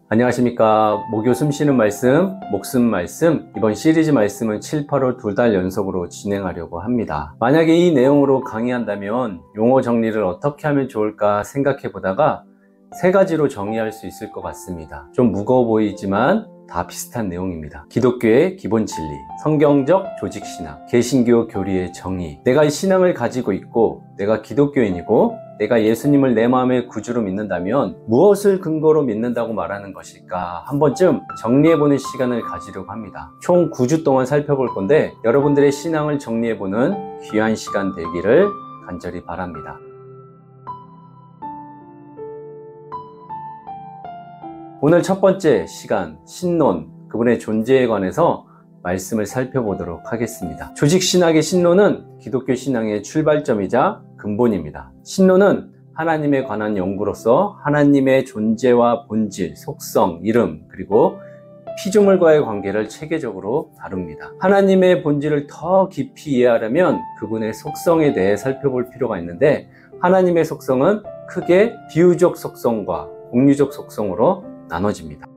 안녕하십니까. 목요 숨쉬는 말씀, 목숨 말씀, 이번 시리즈 말씀은 7, 8월 2달 연속으로 진행하려고 합니다. 만약에 이 내용으로 강의한다면 용어 정리를 어떻게 하면 좋을까 생각해 보다가 세 가지로 정의할 수 있을 것 같습니다. 좀 무거워 보이지만 다 비슷한 내용입니다. 기독교의 기본 진리, 성경적 조직신앙, 개신교 교리의 정의. 내가 이 신앙을 가지고 있고 내가 기독교인이고 내가 예수님을 내 마음의 구주로 믿는다면 무엇을 근거로 믿는다고 말하는 것일까? 한 번쯤 정리해보는 시간을 가지려고 합니다. 총 9주 동안 살펴볼 건데 여러분들의 신앙을 정리해보는 귀한 시간 되기를 간절히 바랍니다. 오늘 첫 번째 시간, 신론, 그분의 존재에 관해서 말씀을 살펴보도록 하겠습니다. 조직신학의 신론은 기독교 신앙의 출발점이자 근본입니다. 신론은 하나님에 관한 연구로서 하나님의 존재와 본질, 속성, 이름, 그리고 피조물과의 관계를 체계적으로 다룹니다. 하나님의 본질을 더 깊이 이해하려면 그분의 속성에 대해 살펴볼 필요가 있는데 하나님의 속성은 크게 비유적 속성과 공유적 속성으로 나눠집니다.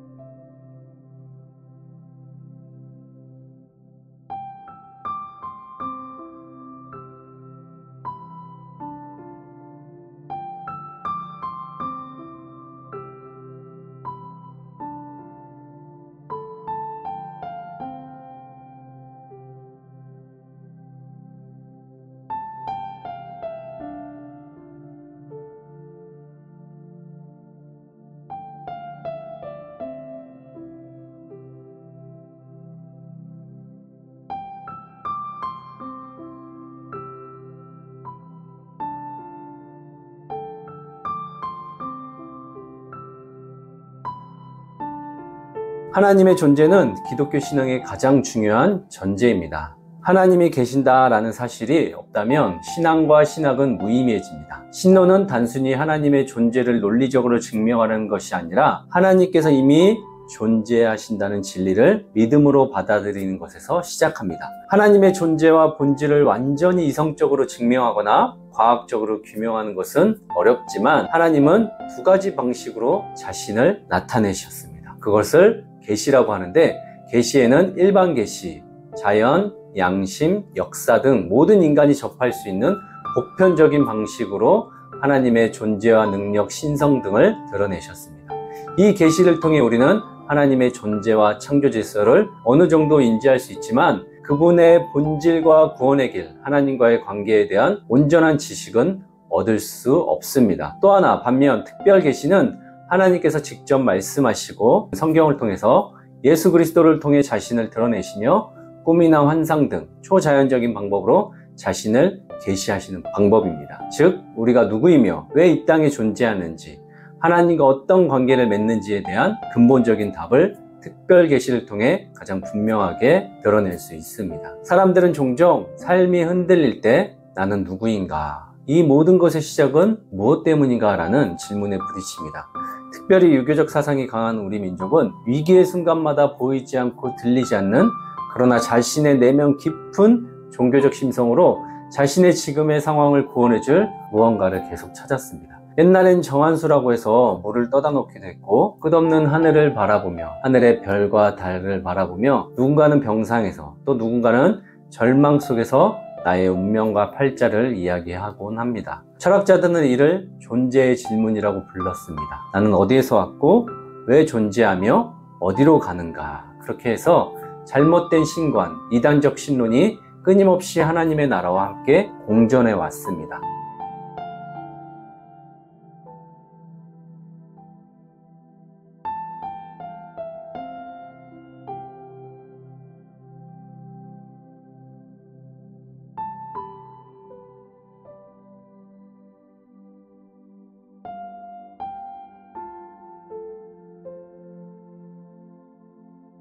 하나님의 존재는 기독교 신앙의 가장 중요한 전제입니다. 하나님이 계신다라는 사실이 없다면 신앙과 신학은 무의미해집니다. 신론은 단순히 하나님의 존재를 논리적으로 증명하는 것이 아니라 하나님께서 이미 존재하신다는 진리를 믿음으로 받아들이는 것에서 시작합니다. 하나님의 존재와 본질을 완전히 이성적으로 증명하거나 과학적으로 규명하는 것은 어렵지만 하나님은 두 가지 방식으로 자신을 나타내셨습니다. 그것을 계시라고 하는데 계시에는 일반 계시, 자연, 양심, 역사 등 모든 인간이 접할 수 있는 보편적인 방식으로 하나님의 존재와 능력, 신성 등을 드러내셨습니다. 이 계시를 통해 우리는 하나님의 존재와 창조 질서를 어느 정도 인지할 수 있지만 그분의 본질과 구원의 길, 하나님과의 관계에 대한 온전한 지식은 얻을 수 없습니다. 또 하나 반면 특별 계시는 하나님께서 직접 말씀하시고 성경을 통해서 예수 그리스도를 통해 자신을 드러내시며 꿈이나 환상 등 초자연적인 방법으로 자신을 계시하시는 방법입니다. 즉 우리가 누구이며 왜 이 땅에 존재하는지 하나님과 어떤 관계를 맺는지에 대한 근본적인 답을 특별 계시를 통해 가장 분명하게 드러낼 수 있습니다. 사람들은 종종 삶이 흔들릴 때 나는 누구인가? 이 모든 것의 시작은 무엇 때문인가? 라는 질문에 부딪힙니다. 특별히 유교적 사상이 강한 우리 민족은 위기의 순간마다 보이지 않고 들리지 않는 그러나 자신의 내면 깊은 종교적 심성으로 자신의 지금의 상황을 구원해줄 무언가를 계속 찾았습니다. 옛날엔 정한수라고 해서 물을 떠다 놓기도 했고 끝없는 하늘을 바라보며 하늘의 별과 달을 바라보며 누군가는 병상에서 또 누군가는 절망 속에서 나의 운명과 팔자를 이야기하곤 합니다. 철학자들은 이를 존재의 질문이라고 불렀습니다. 나는 어디에서 왔고 왜 존재하며 어디로 가는가? 그렇게 해서 잘못된 신관, 이단적 신론이 끊임없이 하나님의 나라와 함께 공존해 왔습니다.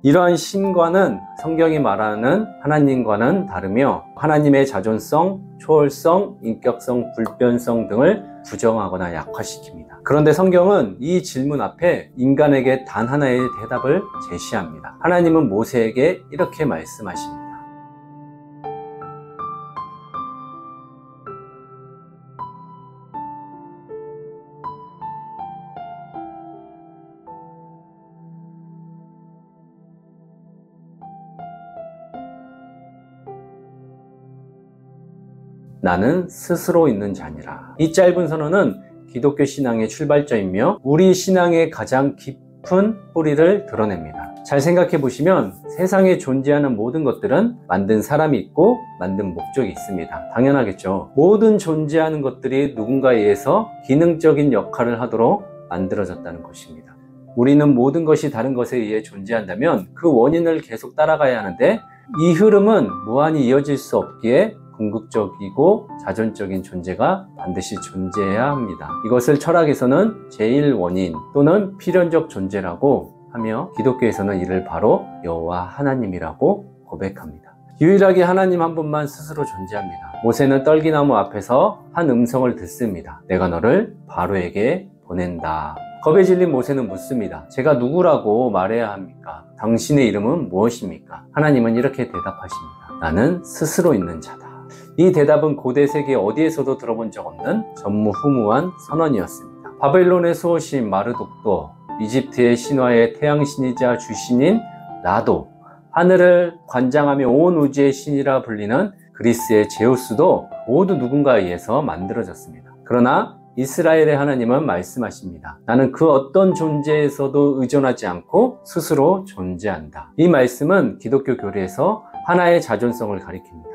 이러한 신과는 성경이 말하는 하나님과는 다르며 하나님의 자존성, 초월성, 인격성, 불변성 등을 부정하거나 약화시킵니다. 그런데 성경은 이 질문 앞에 인간에게 단 하나의 대답을 제시합니다. 하나님은 모세에게 이렇게 말씀하십니다. 나는 스스로 있는 자니라. 이 짧은 선언은 기독교 신앙의 출발점이며 우리 신앙의 가장 깊은 뿌리를 드러냅니다. 잘 생각해 보시면 세상에 존재하는 모든 것들은 만든 사람이 있고 만든 목적이 있습니다. 당연하겠죠. 모든 존재하는 것들이 누군가에 의해서 기능적인 역할을 하도록 만들어졌다는 것입니다. 우리는 모든 것이 다른 것에 의해 존재한다면 그 원인을 계속 따라가야 하는데 이 흐름은 무한히 이어질 수 없기에 궁극적이고 자존적인 존재가 반드시 존재해야 합니다. 이것을 철학에서는 제1원인 또는 필연적 존재라고 하며 기독교에서는 이를 바로 여호와 하나님이라고 고백합니다. 유일하게 하나님 한 분만 스스로 존재합니다. 모세는 떨기나무 앞에서 한 음성을 듣습니다. 내가 너를 바로에게 보낸다. 겁에 질린 모세는 묻습니다. 제가 누구라고 말해야 합니까? 당신의 이름은 무엇입니까? 하나님은 이렇게 대답하십니다. 나는 스스로 있는 자다. 이 대답은 고대 세계 어디에서도 들어본 적 없는 전무후무한 선언이었습니다. 바벨론의 수호신 마르독도, 이집트의 신화의 태양신이자 주신인 라도, 하늘을 관장하며 온 우주의 신이라 불리는 그리스의 제우스도 모두 누군가에 의해서 만들어졌습니다. 그러나 이스라엘의 하나님은 말씀하십니다. 나는 그 어떤 존재에서도 의존하지 않고 스스로 존재한다. 이 말씀은 기독교 교리에서 하나의 자존성을 가리킵니다.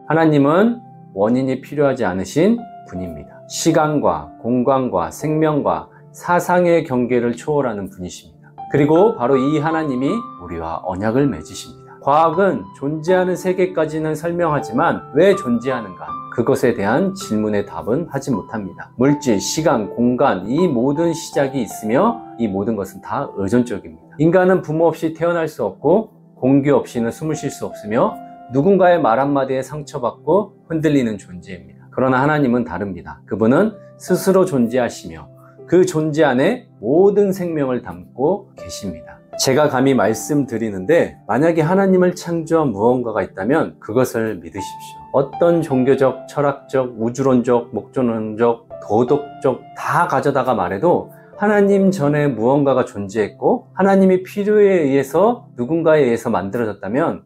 하나님은 원인이 필요하지 않으신 분입니다. 시간과 공간과 생명과 사상의 경계를 초월하는 분이십니다. 그리고 바로 이 하나님이 우리와 언약을 맺으십니다. 과학은 존재하는 세계까지는 설명하지만 왜 존재하는가? 그것에 대한 질문의 답은 하지 못합니다. 물질, 시간, 공간, 이 모든 시작이 있으며 이 모든 것은 다 의존적입니다. 인간은 부모 없이 태어날 수 없고 공기 없이는 숨을 쉴 수 없으며 누군가의 말 한마디에 상처받고 흔들리는 존재입니다. 그러나 하나님은 다릅니다. 그분은 스스로 존재하시며 그 존재 안에 모든 생명을 담고 계십니다. 제가 감히 말씀드리는데 만약에 하나님을 창조한 무언가가 있다면 그것을 믿으십시오. 어떤 종교적, 철학적, 우주론적, 목조론적, 도덕적 다 가져다가 말해도 하나님 전에 무언가가 존재했고 하나님이 필요에 의해서 누군가에 의해서 만들어졌다면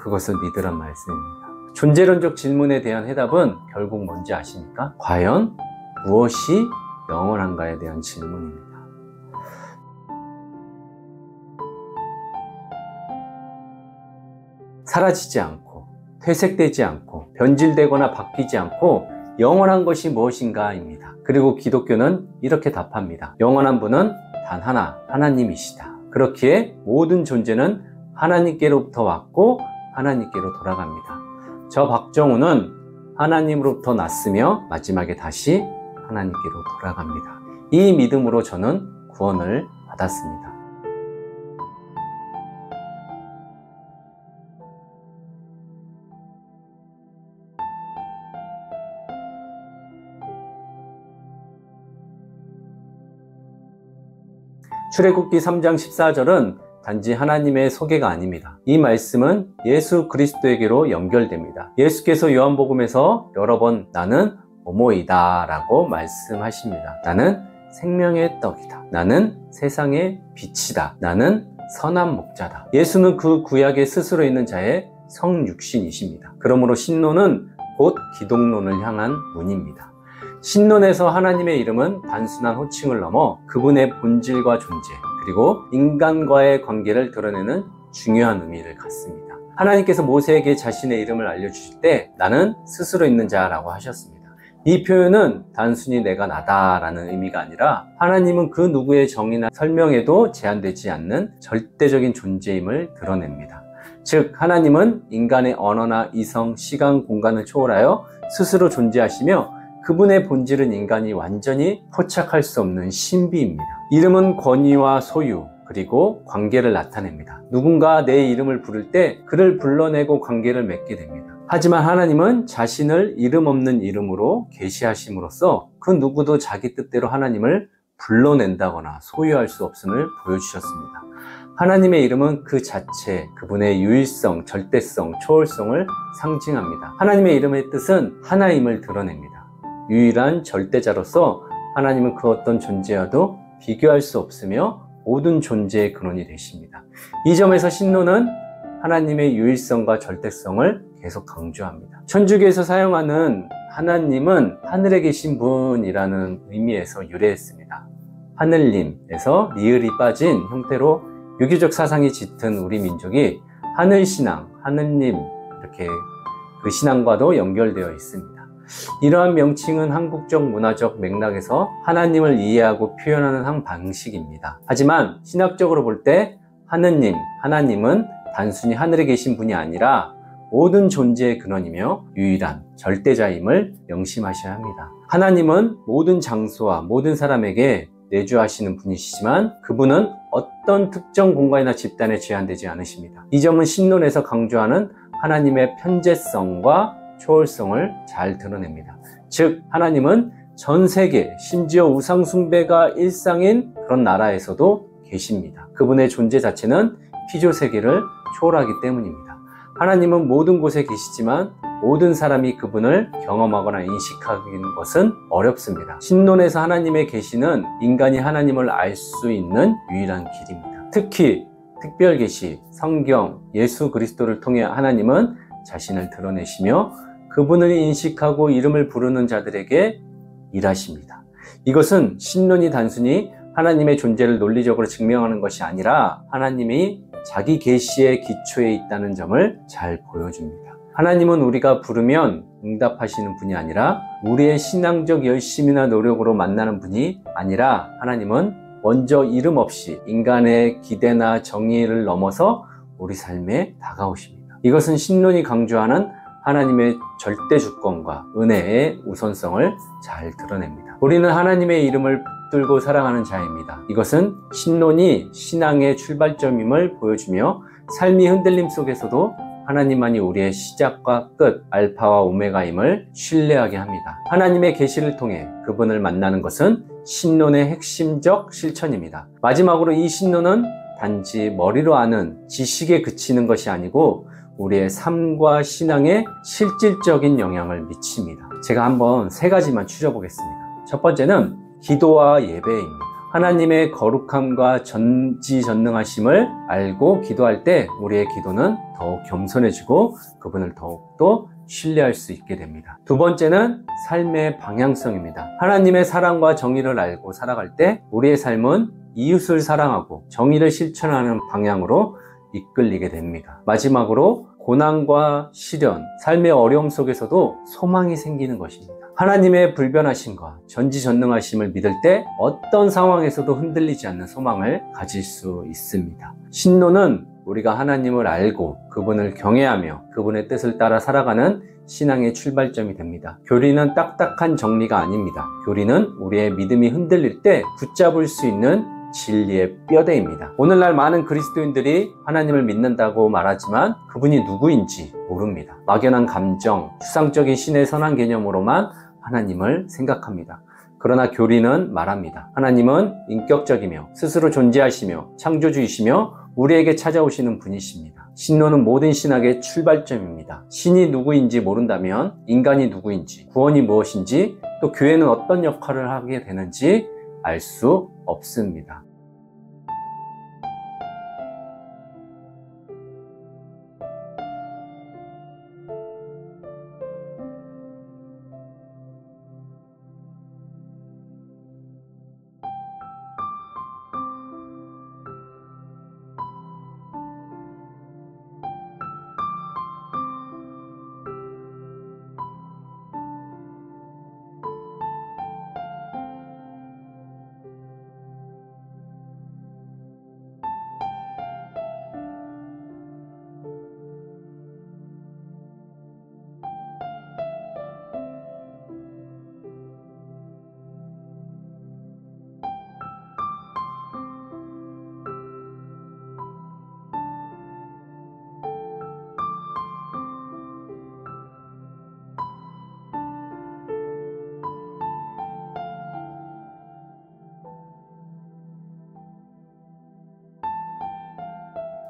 그것을 믿으란 말씀입니다. 존재론적 질문에 대한 해답은 결국 뭔지 아십니까? 과연 무엇이 영원한가에 대한 질문입니다. 사라지지 않고 퇴색되지 않고 변질되거나 바뀌지 않고 영원한 것이 무엇인가입니다. 그리고 기독교는 이렇게 답합니다. 영원한 분은 단 하나, 하나님이시다. 그렇기에 모든 존재는 하나님께로부터 왔고 하나님께로 돌아갑니다. 저 박정우는 하나님으로부터 났으며 마지막에 다시 하나님께로 돌아갑니다. 이 믿음으로 저는 구원을 받았습니다. 출애굽기 3장 14절은 단지 하나님의 소개가 아닙니다. 이 말씀은 예수 그리스도에게로 연결됩니다. 예수께서 요한복음에서 여러 번 나는 뭐뭐이다 라고 말씀하십니다. 나는 생명의 떡이다. 나는 세상의 빛이다. 나는 선한 목자다. 예수는 그 구약에 스스로 있는 자의 성육신이십니다. 그러므로 신론은 곧 기독론을 향한 문입니다. 신론에서 하나님의 이름은 단순한 호칭을 넘어 그분의 본질과 존재 그리고 인간과의 관계를 드러내는 중요한 의미를 갖습니다. 하나님께서 모세에게 자신의 이름을 알려주실 때 나는 스스로 있는 자라고 하셨습니다. 이 표현은 단순히 내가 나다라는 의미가 아니라 하나님은 그 누구의 정의나 설명에도 제한되지 않는 절대적인 존재임을 드러냅니다. 즉 하나님은 인간의 언어나 이성, 시간, 공간을 초월하여 스스로 존재하시며 그분의 본질은 인간이 완전히 포착할 수 없는 신비입니다. 이름은 권위와 소유 그리고 관계를 나타냅니다. 누군가 내 이름을 부를 때 그를 불러내고 관계를 맺게 됩니다. 하지만 하나님은 자신을 이름 없는 이름으로 계시하심으로써 그 누구도 자기 뜻대로 하나님을 불러낸다거나 소유할 수 없음을 보여주셨습니다. 하나님의 이름은 그 자체, 그분의 유일성, 절대성, 초월성을 상징합니다. 하나님의 이름의 뜻은 하나임을 드러냅니다. 유일한 절대자로서 하나님은 그 어떤 존재와도 비교할 수 없으며 모든 존재의 근원이 되십니다. 이 점에서 신론은 하나님의 유일성과 절대성을 계속 강조합니다. 천주교에서 사용하는 하나님은 하늘에 계신 분이라는 의미에서 유래했습니다. 하늘님에서 리을이 빠진 형태로 유교적 사상이 짙은 우리 민족이 하늘신앙, 하늘님 이렇게 그 신앙과도 연결되어 있습니다. 이러한 명칭은 한국적 문화적 맥락에서 하나님을 이해하고 표현하는 한 방식입니다. 하지만 신학적으로 볼 때 하느님, 하나님은 단순히 하늘에 계신 분이 아니라 모든 존재의 근원이며 유일한 절대자임을 명심하셔야 합니다. 하나님은 모든 장소와 모든 사람에게 내주하시는 분이시지만 그분은 어떤 특정 공간이나 집단에 제한되지 않으십니다. 이 점은 신론에서 강조하는 하나님의 편재성과 초월성을 잘 드러냅니다. 즉 하나님은 전 세계, 심지어 우상 숭배가 일상인 그런 나라에서도 계십니다. 그분의 존재 자체는 피조 세계를 초월하기 때문입니다. 하나님은 모든 곳에 계시지만 모든 사람이 그분을 경험하거나 인식하는 것은 어렵습니다. 신론에서 하나님의 계시는 인간이 하나님을 알 수 있는 유일한 길입니다. 특히 특별 계시, 성경, 예수 그리스도를 통해 하나님은 자신을 드러내시며 그분을 인식하고 이름을 부르는 자들에게 일하십니다. 이것은 신론이 단순히 하나님의 존재를 논리적으로 증명하는 것이 아니라 하나님이 자기 계시의 기초에 있다는 점을 잘 보여줍니다. 하나님은 우리가 부르면 응답하시는 분이 아니라 우리의 신앙적 열심이나 노력으로 만나는 분이 아니라 하나님은 먼저 이름 없이 인간의 기대나 정의를 넘어서 우리 삶에 다가오십니다. 이것은 신론이 강조하는 하나님의 절대 주권과 은혜의 우선성을 잘 드러냅니다. 우리는 하나님의 이름을 붙들고 살아가는 자입니다. 이것은 신론이 신앙의 출발점임을 보여주며 삶이 흔들림 속에서도 하나님만이 우리의 시작과 끝, 알파와 오메가임을 신뢰하게 합니다. 하나님의 계시를 통해 그분을 만나는 것은 신론의 핵심적 실천입니다. 마지막으로 이 신론은 단지 머리로 아는 지식에 그치는 것이 아니고 우리의 삶과 신앙에 실질적인 영향을 미칩니다. 제가 한번 세 가지만 추려보겠습니다. 첫 번째는 기도와 예배입니다. 하나님의 거룩함과 전지전능하심을 알고 기도할 때 우리의 기도는 더욱 겸손해지고 그분을 더욱더 신뢰할 수 있게 됩니다. 두 번째는 삶의 방향성입니다. 하나님의 사랑과 정의를 알고 살아갈 때 우리의 삶은 이웃을 사랑하고 정의를 실천하는 방향으로 이끌리게 됩니다. 마지막으로 고난과 시련, 삶의 어려움 속에서도 소망이 생기는 것입니다. 하나님의 불변하심과 전지전능하심을 믿을 때 어떤 상황에서도 흔들리지 않는 소망을 가질 수 있습니다. 신론은 우리가 하나님을 알고 그분을 경외하며 그분의 뜻을 따라 살아가는 신앙의 출발점이 됩니다. 교리는 딱딱한 정리가 아닙니다. 교리는 우리의 믿음이 흔들릴 때 붙잡을 수 있는 진리의 뼈대입니다. 오늘날 많은 그리스도인들이 하나님을 믿는다고 말하지만 그분이 누구인지 모릅니다. 막연한 감정, 추상적인 신의 선한 개념으로만 하나님을 생각합니다. 그러나 교리는 말합니다. 하나님은 인격적이며 스스로 존재하시며 창조주이시며 우리에게 찾아오시는 분이십니다. 신론은 모든 신학의 출발점입니다. 신이 누구인지 모른다면 인간이 누구인지, 구원이 무엇인지, 또 교회는 어떤 역할을 하게 되는지 알 수 없습니다.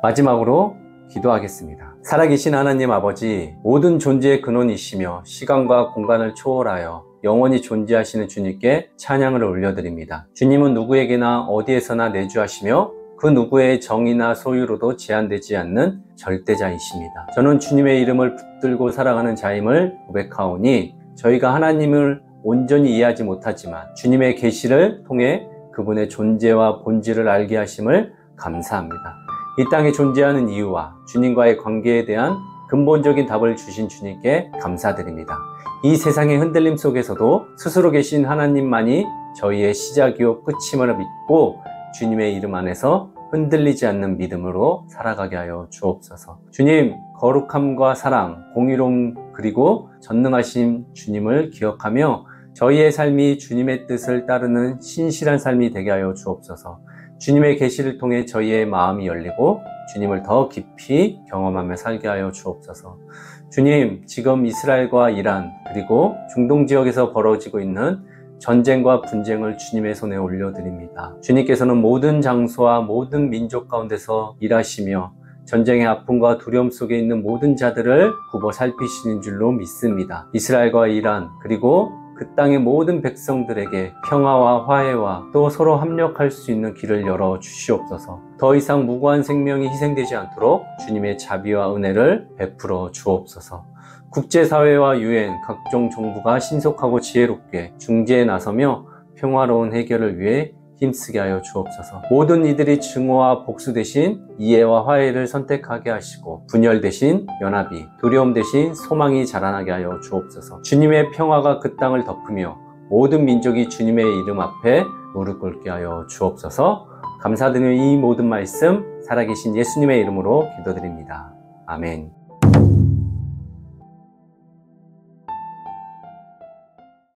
마지막으로 기도하겠습니다. 살아계신 하나님 아버지, 모든 존재의 근원이시며 시간과 공간을 초월하여 영원히 존재하시는 주님께 찬양을 올려드립니다. 주님은 누구에게나 어디에서나 내주하시며 그 누구의 정의나 소유로도 제한되지 않는 절대자이십니다. 저는 주님의 이름을 붙들고 살아가는 자임을 고백하오니 저희가 하나님을 온전히 이해하지 못하지만 주님의 계시를 통해 그분의 존재와 본질을 알게 하심을 감사합니다. 이 땅에 존재하는 이유와 주님과의 관계에 대한 근본적인 답을 주신 주님께 감사드립니다. 이 세상의 흔들림 속에서도 스스로 계신 하나님만이 저희의 시작이요 끝임을 믿고 주님의 이름 안에서 흔들리지 않는 믿음으로 살아가게 하여 주옵소서. 주님, 거룩함과 사랑, 공의로움 그리고 전능하신 주님을 기억하며 저희의 삶이 주님의 뜻을 따르는 신실한 삶이 되게 하여 주옵소서. 주님의 계시를 통해 저희의 마음이 열리고 주님을 더 깊이 경험하며 살게 하여 주옵소서. 주님, 지금 이스라엘과 이란 그리고 중동 지역에서 벌어지고 있는 전쟁과 분쟁을 주님의 손에 올려드립니다. 주님께서는 모든 장소와 모든 민족 가운데서 일하시며 전쟁의 아픔과 두려움 속에 있는 모든 자들을 굽어 살피시는 줄로 믿습니다. 이스라엘과 이란 그리고 그 땅의 모든 백성들에게 평화와 화해와 또 서로 협력할 수 있는 길을 열어 주시옵소서. 더 이상 무고한 생명이 희생되지 않도록 주님의 자비와 은혜를 베풀어 주옵소서. 국제사회와 유엔, 각종 정부가 신속하고 지혜롭게 중재에 나서며 평화로운 해결을 위해 힘쓰게 하여 주옵소서. 모든 이들이 증오와 복수 대신 이해와 화해를 선택하게 하시고 분열 대신 연합이, 두려움 대신 소망이 자라나게 하여 주옵소서. 주님의 평화가 그 땅을 덮으며 모든 민족이 주님의 이름 앞에 무릎 꿇게 하여 주옵소서. 감사드리는 이 모든 말씀 살아계신 예수님의 이름으로 기도드립니다. 아멘.